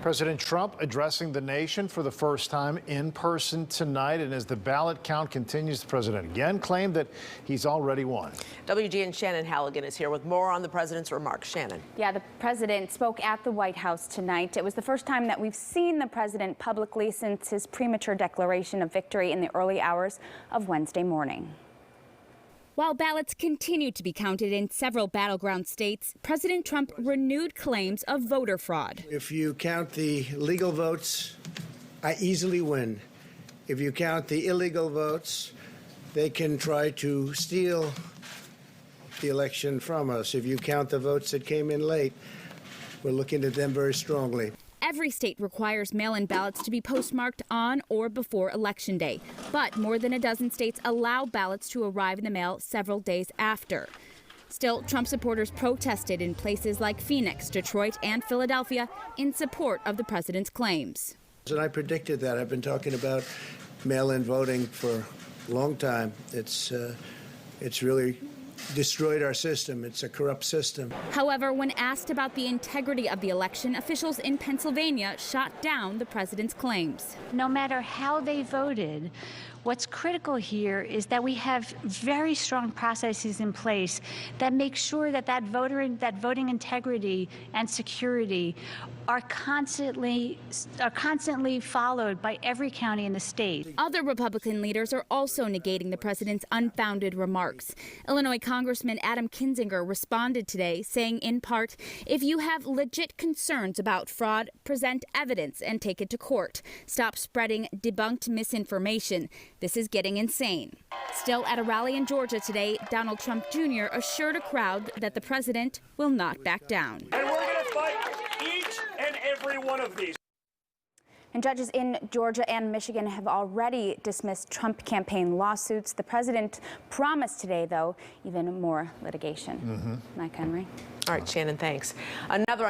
President Trump addressing the nation for the first time in person tonight. And as the ballot count continues, the president again claimed that he's already won. WGN's Shannon Halligan is here with more on the president's remarks. Shannon. Yeah, the president spoke at the White House tonight. It was the first time that we've seen the president publicly since his premature declaration of victory in the early hours of Wednesday morning. While ballots continue to be counted in several battleground states, President Trump renewed claims of voter fraud. If you count the legal votes, I easily win. If you count the illegal votes, they can try to steal the election from us. If you count the votes that came in late, we're looking at them very strongly. Every state requires mail-in ballots to be postmarked on or before Election Day, but more than a dozen states allow ballots to arrive in the mail several days after. Still, Trump supporters protested in places like Phoenix, Detroit, and Philadelphia in support of the president's claims. And I predicted that. I've been talking about mail-in voting for a long time. It's really destroyed our system. It's a corrupt system. However, when asked about the integrity of the election, officials in Pennsylvania shot down the president's claims. No matter how they voted, what's critical here is that we have very strong processes in place that make sure that voting integrity and security are constantly followed by every county in the state. Other Republican leaders are also negating the president's unfounded remarks. Illinois Congressman Adam Kinzinger responded today, saying in part, if you have legit concerns about fraud, present evidence and take it to court. Stop spreading debunked misinformation. This is getting insane. Still, at a rally in Georgia today, Donald Trump Jr. assured a crowd that the president will not back down. And we're going to fight each and every one of these. And judges in Georgia and Michigan have already dismissed Trump campaign lawsuits. The president promised today, though, even more litigation. Mike Henry. All right, Shannon, thanks. Another